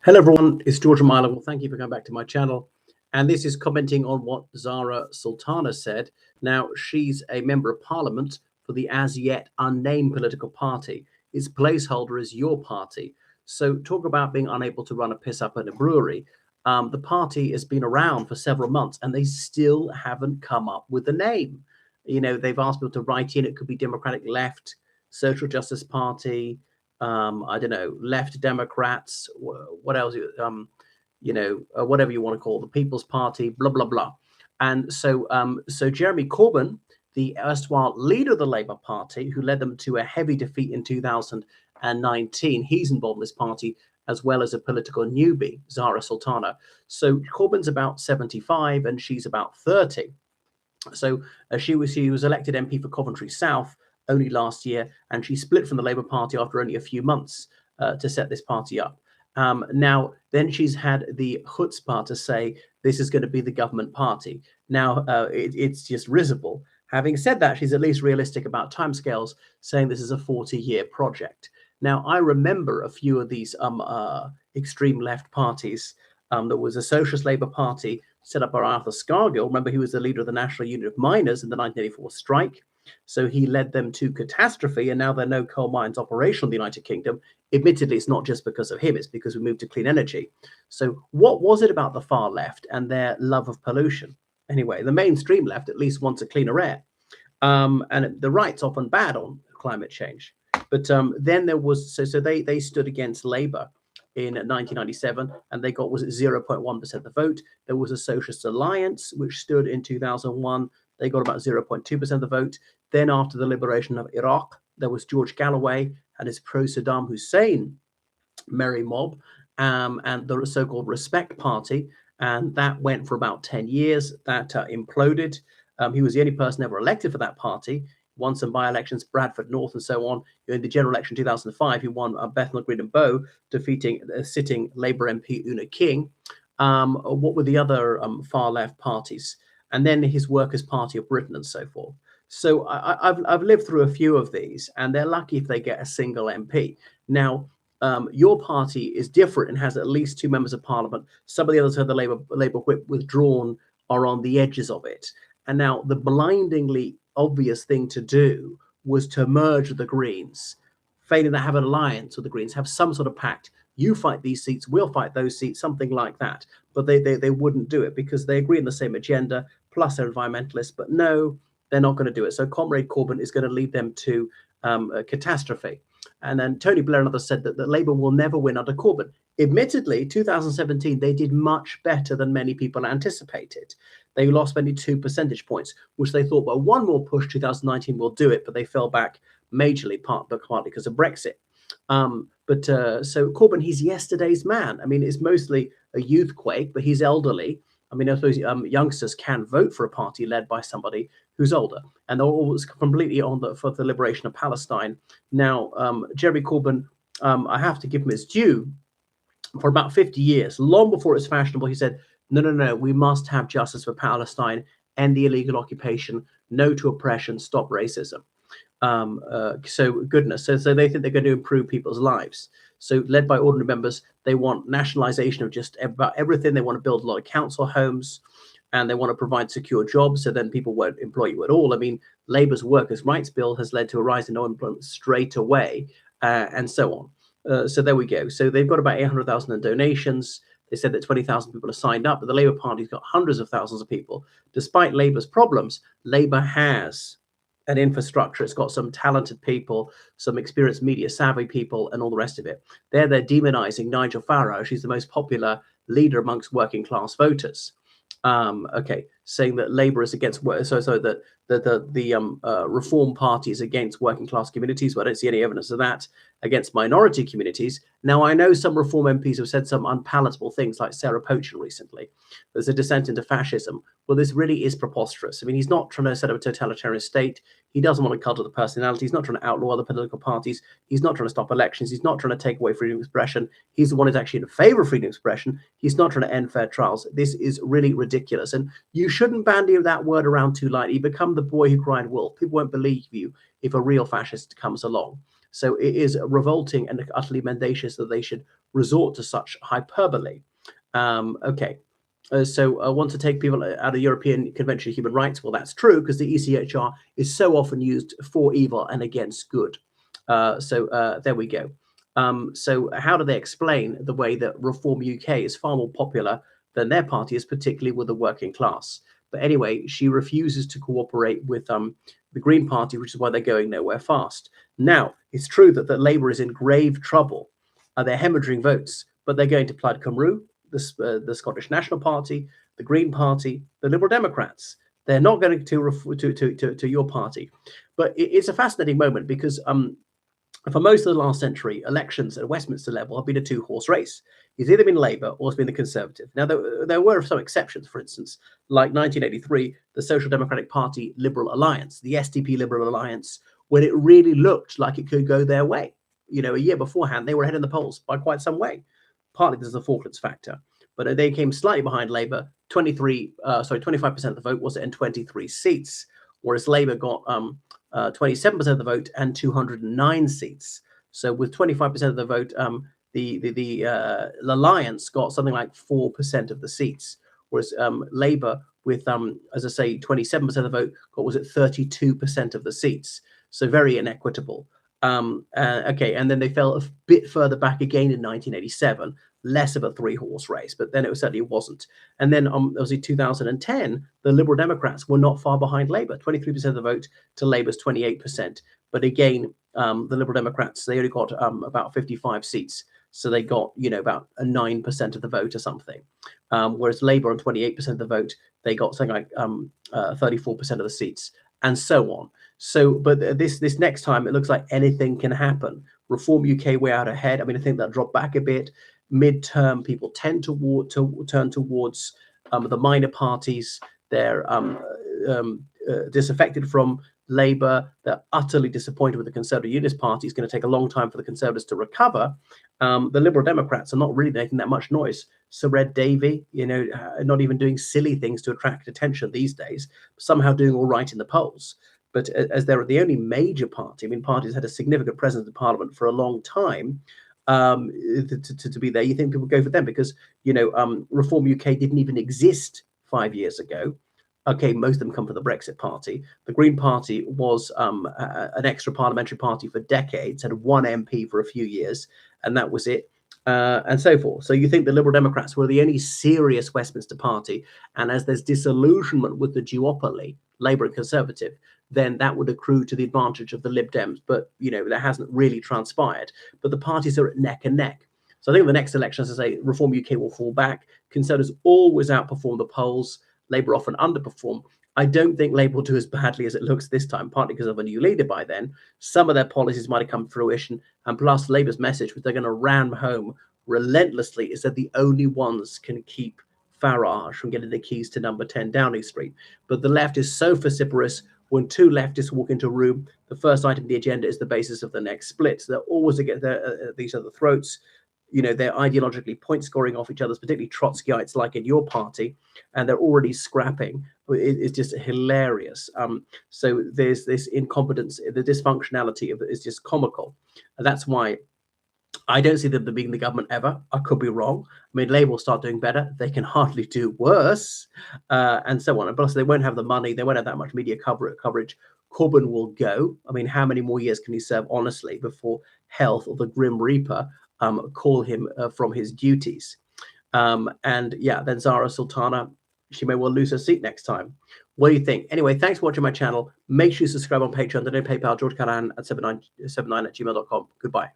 Hello everyone, it's George from Ireland. Well, thank you for coming back to my channel. And this is commenting on what Zarah Sultana said. Now, she's a member of parliament for the as yet unnamed political party. Its placeholder is your party. So talk about being unable to run a piss up in a brewery. The party has been around for several months and they still haven't come up with a name. You know, they've asked people to write in, it could be Democratic Left, Social Justice Party, I don't know, left Democrats, what else, whatever you want to call it, the People's Party, blah, blah, blah. And so Jeremy Corbyn, the erstwhile leader of the Labour Party, who led them to a heavy defeat in 2019, he's involved in this party, as well as a political newbie, Zarah Sultana. So Corbyn's about 75 and she's about 30. So she was elected MP for Coventry South only last year, and she split from the Labour Party after only a few months to set this party up. Now, then she's had the chutzpah to say this is going to be the government party. Now, it's just risible. Having said that, she's at least realistic about timescales, saying this is a 40-year project. Now, I remember a few of these extreme left parties. There was a Socialist Labour Party set up by Arthur Scargill. Remember, he was the leader of the National Union of Miners in the 1984 strike. So he led them to catastrophe, and now there are no coal mines operational in the United Kingdom. Admittedly, it's not just because of him, it's because we moved to clean energy. So what was it about the far left and their love of pollution? Anyway, the mainstream left at least wants a cleaner air. And the right's often bad on climate change. But then there was, so they stood against Labour in 1997, and they got, was it 0.1% of the vote. There was a Socialist Alliance, which stood in 2001. They got about 0.2% of the vote. Then after the liberation of Iraq, there was George Galloway and his pro-Saddam Hussein merry mob, and the so-called Respect Party. And that went for about 10 years. That imploded. He was the only person ever elected for that party. Won some by-elections, Bradford North and so on. In the general election 2005, he won Bethnal Green and Bow, defeating sitting Labour MP Una King. What were the other far-left parties? And then his Workers' Party of Britain and so forth. So I've lived through a few of these, and they're lucky if they get a single MP. Now, your party is different and has at least 2 members of parliament. Some of the others have the Labour whip withdrawn, are on the edges of it. And now the blindingly obvious thing to do was to merge the Greens, failing to have an alliance with the Greens, have some sort of pact. You fight these seats, we'll fight those seats, something like that. But they wouldn't do it because they agree on the same agenda, plus they're environmentalists. But no, they're not going to do it. So Comrade Corbyn is going to lead them to a catastrophe. And then Tony Blair and others said that Labour will never win under Corbyn. Admittedly, 2017, they did much better than many people anticipated. They lost only 2 percentage points, which they thought, well, one more push 2019 will do it, but they fell back majorly, partly because of Brexit. So Corbyn, he's yesterday's man. I mean, it's mostly a youthquake, but he's elderly. I mean, I suppose youngsters can vote for a party led by somebody who's older, and they're always completely on for the liberation of Palestine. Now, Jeremy Corbyn, I have to give him his due. For about 50 years, long before it's fashionable, he said, no, we must have justice for Palestine, end the illegal occupation, no to oppression, stop racism. So goodness, so they think they're going to improve people's lives. So led by ordinary members, they want nationalization of just about everything. They want to build a lot of council homes, and they want to provide secure jobs, so then people won't employ you at all. I mean, Labour's Workers' Rights Bill has led to a rise in unemployment straight away, and so on. So there we go. So they've got about 800,000 in donations. They said that 20,000 people are signed up, but the Labour Party's got hundreds of thousands of people. Despite Labour's problems, Labour has an infrastructure. It's got some talented people, some experienced media savvy people, and all the rest of it. They're demonizing Nigel Farage. He's the most popular leader amongst working class voters. Saying that Labour is against that the Reform Party is against working class communities. Well, I don't see any evidence of that. Against minority communities. Now, I know some Reform MPs have said some unpalatable things, like Sarah Poacher recently. There's a descent into fascism. Well, this really is preposterous. I mean, he's not trying to set up a totalitarian state. He doesn't want to cuddle the personality. He's not trying to outlaw other political parties. He's not trying to stop elections. He's not trying to take away freedom of expression. He's the one who's actually in favor of freedom of expression. He's not trying to end fair trials. This is really ridiculous. And you shouldn't bandy that word around too lightly. You become the boy who cried wolf. People won't believe you if a real fascist comes along. So it is revolting and utterly mendacious that they should resort to such hyperbole. Okay. So I want to take people out of European Convention of Human Rights. Well, that's true, because the ECHR is so often used for evil and against good. So there we go. So how do they explain the way that Reform UK is far more popular than their party is, particularly with the working class? But anyway, she refuses to cooperate with the Green Party, which is why they're going nowhere fast. Now, it's true that Labour is in grave trouble. They're hemorrhaging votes, but they're going to Plaid Cymru, the Scottish National Party, the Green Party, the Liberal Democrats. They're not going to your party. But it's a fascinating moment, because for most of the last century, elections at Westminster level have been a two-horse race. It's either been Labour or it's been the Conservative. Now, there were some exceptions, for instance, like 1983, the Social Democratic Party Liberal Alliance, the SDP Liberal Alliance, when it really looked like it could go their way. You know, a year beforehand, they were ahead in the polls by quite some way. Partly there's the Falklands factor, but they came slightly behind Labour. 25% of the vote was in 23 seats, whereas Labour got 27% of the vote and 209 seats. So with 25% of the vote, the Alliance got something like 4% of the seats, whereas Labour, with as I say, 27% of the vote, got, was it 32% of the seats? So very inequitable. Okay, and then they fell a bit further back again in 1987, less of a three-horse race, but then it certainly wasn't. And then obviously 2010, the Liberal Democrats were not far behind Labour, 23% of the vote to Labour's 28%. But again, the Liberal Democrats, they only got about 55 seats. So they got, you know, about 9% of the vote or something. Whereas Labour on 28% of the vote, they got something like 34% of the seats, and so on. So, but this next time, it looks like anything can happen. Reform UK way out ahead. I mean, I think that dropped back a bit. Midterm, people tend to turn towards the minor parties. They're disaffected from Labour. They're utterly disappointed with the Conservative Unionist Party. It's going to take a long time for the Conservatives to recover. The Liberal Democrats are not really making that much noise. Sir Red Davey, you know, not even doing silly things to attract attention these days, somehow doing all right in the polls. But as they're the only major party, I mean, parties had a significant presence in Parliament for a long time, to be there, you think people go for them because, you know, Reform UK didn't even exist 5 years ago. Okay, most of them come from the Brexit Party. The Green Party was an extra parliamentary party for decades, had one MP for a few years, and that was it, and so forth. So you think the Liberal Democrats were the only serious Westminster party, and as there's disillusionment with the duopoly, Labour and Conservative, then that would accrue to the advantage of the Lib Dems. But, you know, that hasn't really transpired. But the parties are at neck and neck. So I think the next election, as I say, Reform UK will fall back. Conservatives always outperform the polls. Labour often underperform. I don't think Labour will do as badly as it looks this time, partly because of a new leader by then. Some of their policies might have come to fruition. And plus, Labour's message, which they're going to ram home relentlessly, is that the only ones can keep Farage from getting the keys to number 10 Downing Street. But the left is so vociferous. When two leftists walk into a room, the first item of the agenda is the basis of the next split. So they're always at each other's throats. You know, they're ideologically point scoring off each other's, particularly Trotskyites like in your party, and they're already scrapping. It's just hilarious. So there's this incompetence, the dysfunctionality of it is just comical. And that's why I don't see them being the government ever. I could be wrong. I mean, Labour will start doing better. They can hardly do worse, and so on. And plus, they won't have the money. They won't have that much media coverage. Corbyn will go. I mean, how many more years can he serve, honestly, before health or the Grim Reaper call him from his duties? And yeah, then Zarah Sultana, she may well lose her seat next time. What do you think? Anyway, thanks for watching my channel. Make sure you subscribe on Patreon. Donate PayPal, George Callahan at 79@gmail.com. Goodbye.